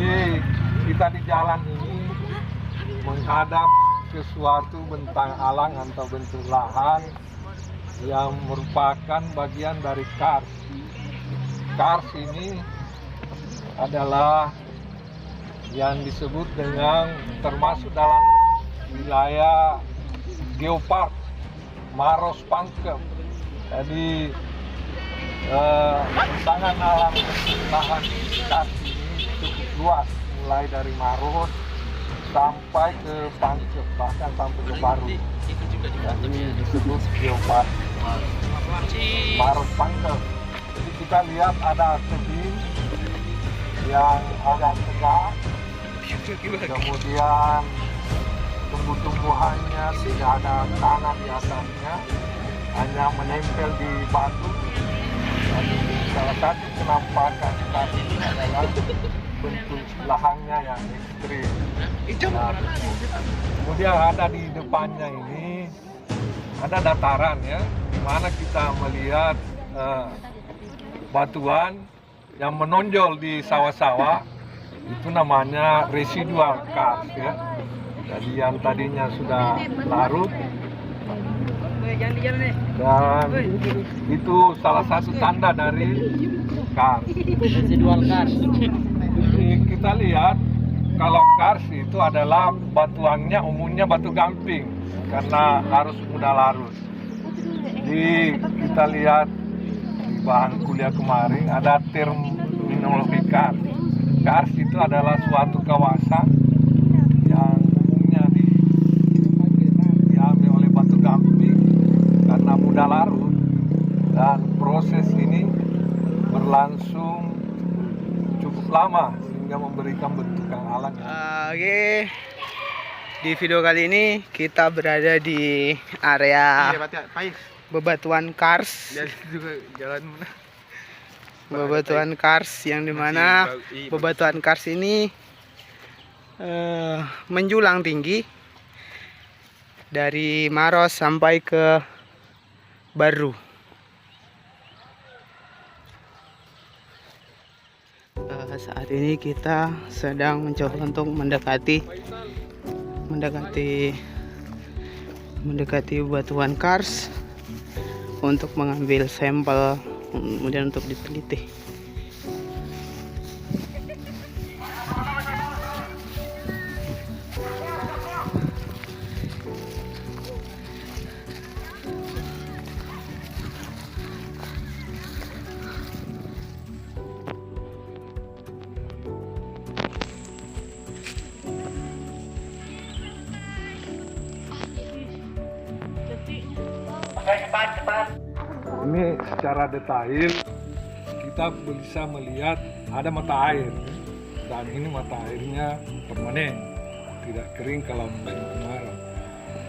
Jadi kita di jalan ini menghadap ke suatu bentang alang atau bentuk lahan yang merupakan bagian dari kars. Kars ini adalah yang disebut dengan termasuk dalam wilayah geopark Maros Pangkep. Jadi bentangan alam lahan kars ini cukup luas, mulai dari Maros sampai ke Pangkep, bahkan sampai ke Baru. Jadi disebut geopark Maros Pangkep. Jadi kita lihat ada tebing yang agak tegak, kemudian tumbuh-tumbuhannya tidak ada tanah di atasnya, hanya menempel di batu. Jadi salah satu penampakan kars ini adalah bentuk lahannya yang ekstrim. Nah, kemudian ada di depannya ini ada dataran ya, di mana kita melihat batuan yang menonjol di sawah-sawah, itu namanya residual kars ya. Jadi yang tadinya sudah larut, dan itu salah satu tanda dari kars. Residual kars. Jadi kita lihat kalau kars itu adalah batuannya umumnya batu gamping karena harus mudah larut. Jadi kita lihat di bahan kuliah kemarin ada terminologi kars. Kars itu adalah suatu kawasan yang umumnya diambil oleh batu gamping karena mudah larut, dan proses ini berlangsung cukup lama sehingga memberikan bentukan alang. Oke, di video kali ini kita berada di area bebatuan kars. Bebatuan kars yang dimana bebatuan kars ini menjulang tinggi dari Maros sampai ke Baru. Saat ini kita sedang mencoba untuk mendekati bebatuan kars untuk mengambil sampel kemudian untuk diteliti. Ini secara detail kita bisa melihat ada mata air, dan ini mata airnya permanen, tidak kering kalau musim kemarau.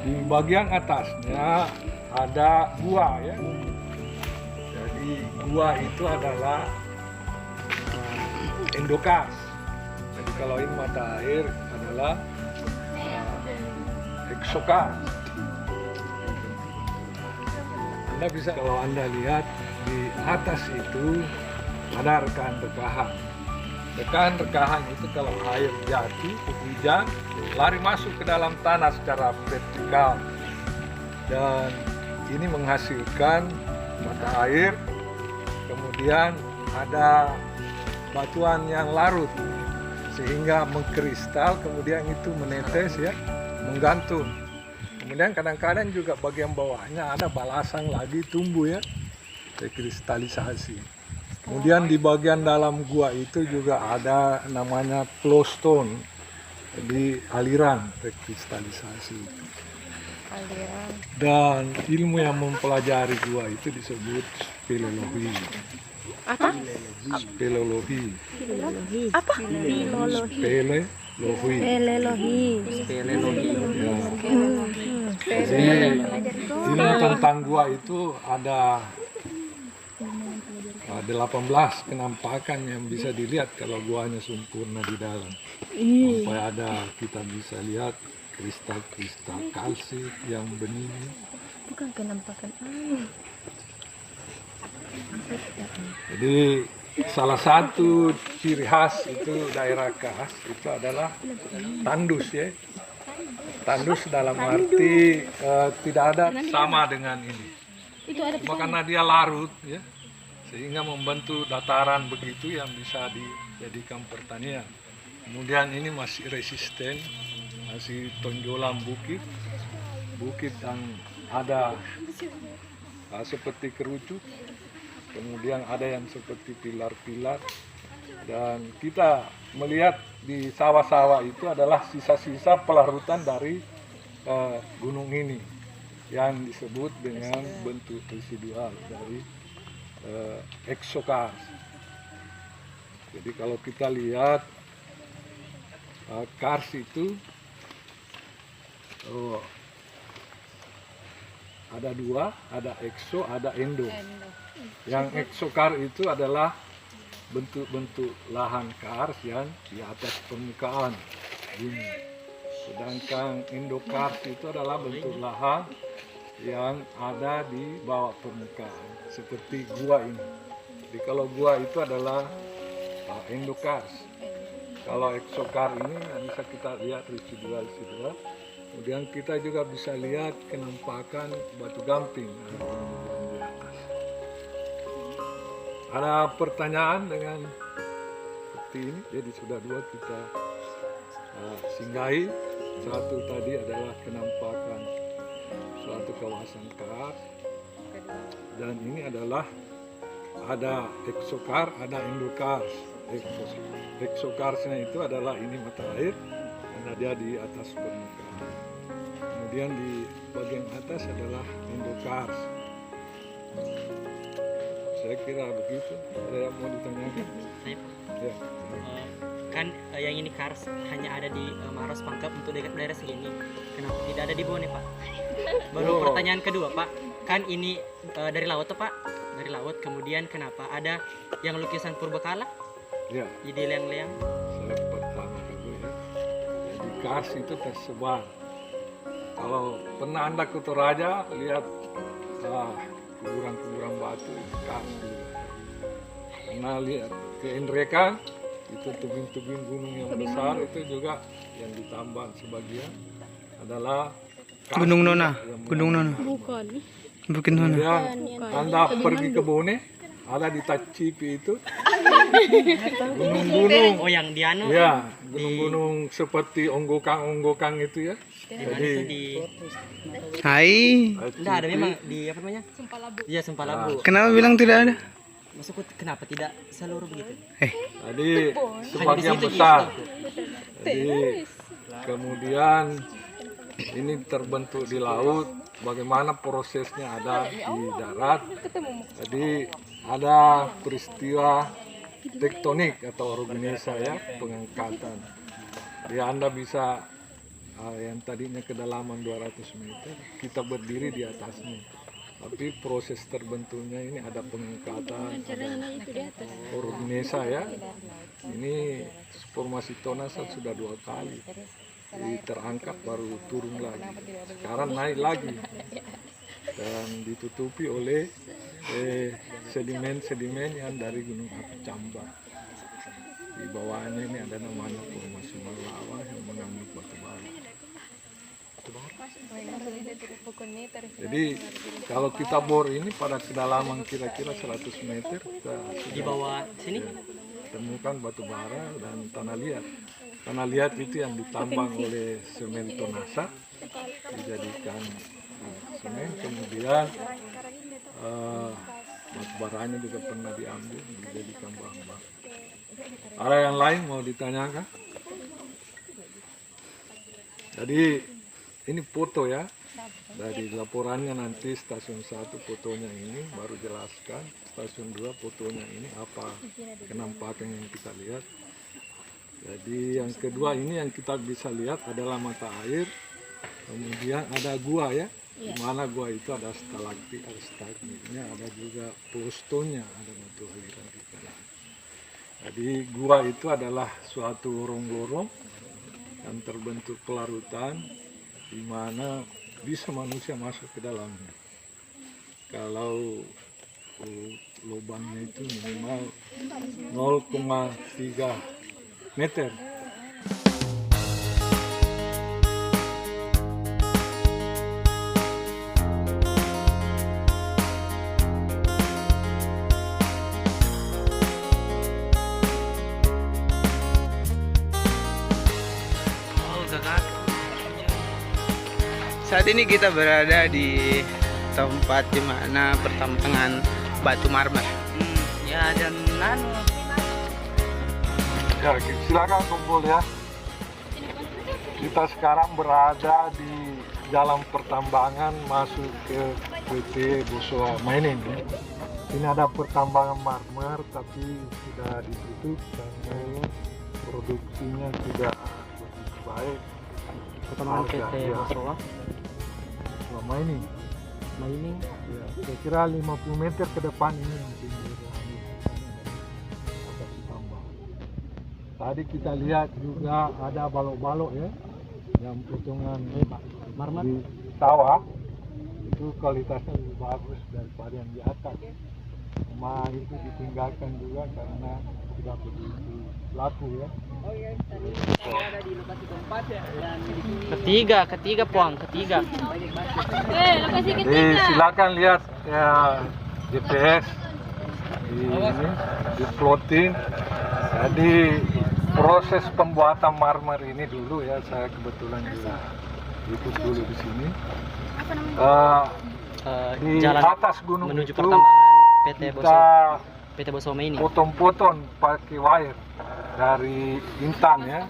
Di bagian atasnya ada gua ya. Jadi gua itu adalah endokas. Jadi kalau ini mata air adalah eksokas. Anda bisa, kalau Anda lihat di atas itu ada rekahan-rekahan. Rekahan-rekahan itu kalau air jatuh, hujan, lari masuk ke dalam tanah secara vertikal. Dan ini menghasilkan mata air, kemudian ada batuan yang larut sehingga mengkristal, kemudian itu menetes ya, menggantung. Kemudian kadang-kadang juga bagian bawahnya ada balasan lagi tumbuh ya, rekristalisasi. Kemudian di bagian dalam gua itu juga ada namanya flow stone, jadi aliran rekristalisasi. Dan ilmu yang mempelajari gua itu disebut speleologi. Apa? Speleologi. Apa? Speleologi. Speleologi. Ya. Jadi ilmu tentang gua itu ada 18 kenampakan yang bisa dilihat kalau guanya sempurna di dalam. Sampai ada kita bisa lihat kristal-kristal kalsit yang bening. Bukan kenampakan. Jadi salah satu ciri khas itu daerah Kars itu adalah tandus ya. Tandus dalam arti tidak ada sama dengan ini. Cuma karena dia larut ya, sehingga membentuk dataran begitu yang bisa dijadikan pertanian. Kemudian ini masih resisten, masih tonjolan bukit yang ada seperti kerucut, kemudian ada yang seperti pilar-pilar, dan kita melihat di sawah-sawah itu adalah sisa-sisa pelarutan dari gunung ini yang disebut dengan bentuk residual dari exokars. Jadi kalau kita lihat kars itu ada dua, ada ekso, ada endo. Yang eksokar itu adalah bentuk-bentuk lahan kars yang di atas permukaan bumi. Sedangkan endokars itu adalah bentuk lahan yang ada di bawah permukaan, seperti gua ini. Jadi kalau gua itu adalah endokars. Kalau eksokar ini bisa kita lihat residual. Kemudian kita juga bisa lihat kenampakan batu gamping di atas. Ada pertanyaan dengan seperti ini? Jadi sudah dua kita singgahi. Satu tadi adalah kenampakan suatu kawasan kars, dan ini adalah ada eksokar, ada endokars. Eksokarsnya itu adalah ini mata air, karena dia di atas permukaan. Kemudian di bagian atas adalah endokars. Saya kira begitu. Ada yang mau ditanyakan? Ya. Kan yang ini kars hanya ada di Maros Pangkep untuk daerah segini. Kenapa tidak ada di Bone, Pak? Baru pertanyaan kedua, Pak. Kan ini dari laut tuh, Pak. Dari laut. Kemudian kenapa ada yang lukisan purbakala? Ya. Di leang-leang. Saya pertama dulu ya. Jadi kars itu tersebar. Kalau pernah Anda ke Toraja, lihat kuburan-kuburan batu itu kars juga. Karena lihat ke Indrekan, itu tubing-tubing gunung yang besar itu juga yang ditambah sebagian adalah kars. Gunung Nona. Bukan. Bukan Nona. Kemudian Anda pergi ke Bone, ada di Tacipi itu gunung-gunung. Oh, yang di anu. Ya, gunung-gunung seperti onggokang itu ya. Jadi Hai. Enggak ada memang di apa namanya? Sempalabu. Iya, Sempalabu. Kenapa bilang tidak ada? Maksudku kenapa tidak seluruh begitu? Jadi sebagian Hanya di situ, besar. Jadi kemudian ini terbentuk di laut. Bagaimana prosesnya ada di darat. Jadi ada peristiwa tektonik atau orogenesa ya, pengangkatan. Jadi Anda bisa yang tadinya kedalaman 200 meter, kita berdiri di atasnya. Tapi proses terbentuknya ini ada pengangkatan, ada orogenesa ya. Ini formasi Tonasa sudah 2 kali. Jadi terangkat baru turun lagi. Sekarang naik lagi. Dan ditutupi oleh sedimen-sedimen yang dari Gunung Api Cambar. Di bawahnya ini ada namanya formasi Malawa yang mengandung batu bara. Jadi kalau kita bor ini pada kedalaman kira-kira 100 meter kita Di bawah sini? temukan batu bara dan tanah liat. Tanah liat itu yang ditambang oleh semen Tonasa, dijadikan semen, kemudian batu baranya juga pernah diambil, dijadikan bahan-bahan. Ada yang lain mau ditanyakan? Jadi ini foto ya, dari laporannya nanti stasiun 1 fotonya ini baru jelaskan, stasiun 2 fotonya ini apa kenampakan yang kita lihat. Jadi yang kedua ini yang kita bisa lihat adalah mata air, kemudian ada gua ya, di mana gua itu ada stalaktit, ada stalagmitnya, ada juga plustonnya, ada batu aliran di dalam. Jadi gua itu adalah suatu lorong-lorong yang terbentuk pelarutan, di mana bisa manusia masuk ke dalamnya. Kalau lubangnya itu minimal 0,3 meter. Saat ini kita berada di tempat dimana pertambangan batu marmer. Ya dan nano. Ya, silakan kumpul ya. Kita sekarang berada di jalan pertambangan masuk ke PT Bosowa Mining. Ini ada pertambangan marmer tapi sudah ditutup karena produksinya tidak begitu baik. Pertambangan PT Bosowa Mining. Ya, saya kira 50 meter ke depan ini mungkin akan ditambah. Tadi kita lihat juga ada balok-balok ya, yang potongan marmer di sawah itu kualitasnya lebih bagus daripada yang di atas. Cuma itu ditinggalkan juga karena tidak begitu laku ya. Ketiga Puang. Jadi silakan lihat ya GPS ini diplotin. Jadi proses pembuatan marmer ini dulu ya, saya kebetulan juga ikut dulu di sini. Di Jalan atas gunung menuju itu pertambangan PT Bosowa Mining. potong-potong pakai wire dari intan ya.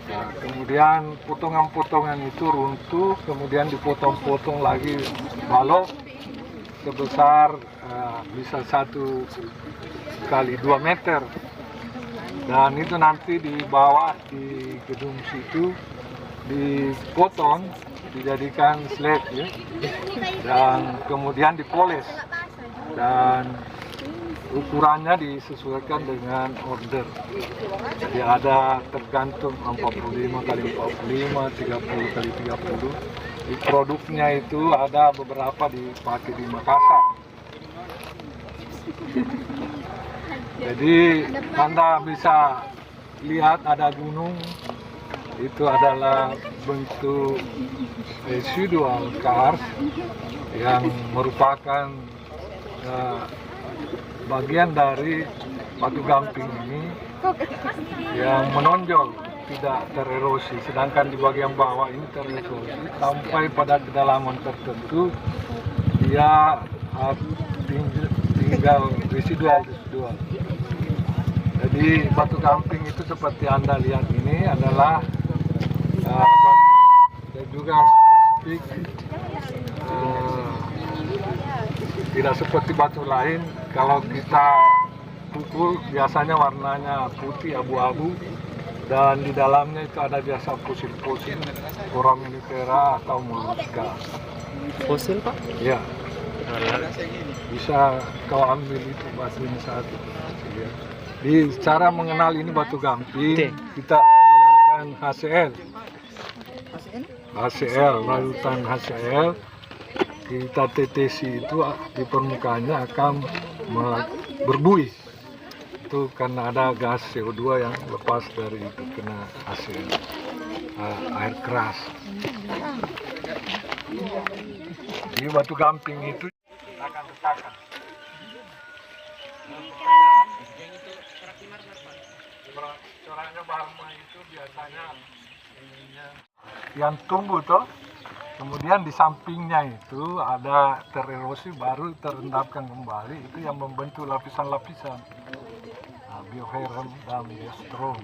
Nah, kemudian potongan-potongan itu runtuh, kemudian dipotong-potong lagi balok sebesar bisa 1 kali 2 meter. Dan itu nanti di bawah di gedung situ dipotong, dijadikan slab ya. Dan kemudian dipoles. Dan ukurannya disesuaikan dengan order. Jadi ada tergantung 45 kali 45, 30 kali 30. Di produknya itu ada beberapa dipakai di Makassar. Jadi Anda bisa lihat ada gunung, itu adalah bentuk residual karst yang merupakan bagian dari batu gamping ini yang menonjol, tidak tererosi, sedangkan di bagian bawah ini tererosi sampai pada kedalaman tertentu dia tinggal residual. Jadi batu gamping itu seperti Anda lihat ini adalah batu dan juga spesifik, tidak seperti batu lain. Kalau kita pukul biasanya warnanya putih abu-abu dan di dalamnya itu ada biasa fosil-fosil foraminifera atau molluska. Fosil Pak? Ya, bisa kau ambil itu batunya satu. Di cara mengenal ini batu gamping, kita gunakan HCl, larutan HCl. Kita tetesi itu di permukaannya akan berbuih. Itu karena ada gas CO2 yang lepas dari itu kena hasil air keras. Di batu gamping itu akan retakan. Coraknya marmer itu biasanya yang tumbuh toh. Kemudian di sampingnya itu ada tererosi baru terendapkan kembali, itu yang membentuk lapisan-lapisan bioherem dan biostrom.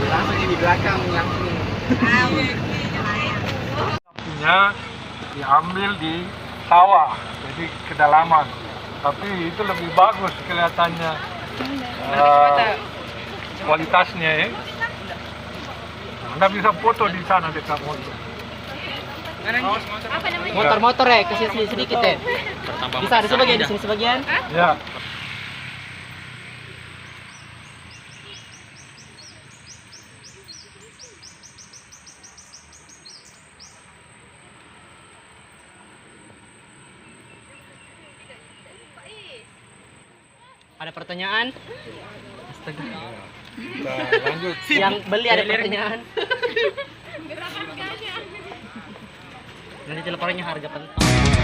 Langsung di belakang langsung. Sampingnya diambil di sawah, jadi kedalaman. Tapi itu lebih bagus kelihatannya kualitasnya ya. Anda bisa foto di sana dekat motor. Motor-motor ya, ke sini sedikit ya. Bisa ada sebagian di sini sebagian. Ya. Ada pertanyaan? Astaga. Kita lanjut. Yang beli ada pertanyaan. Nanti teleponnya harga penting.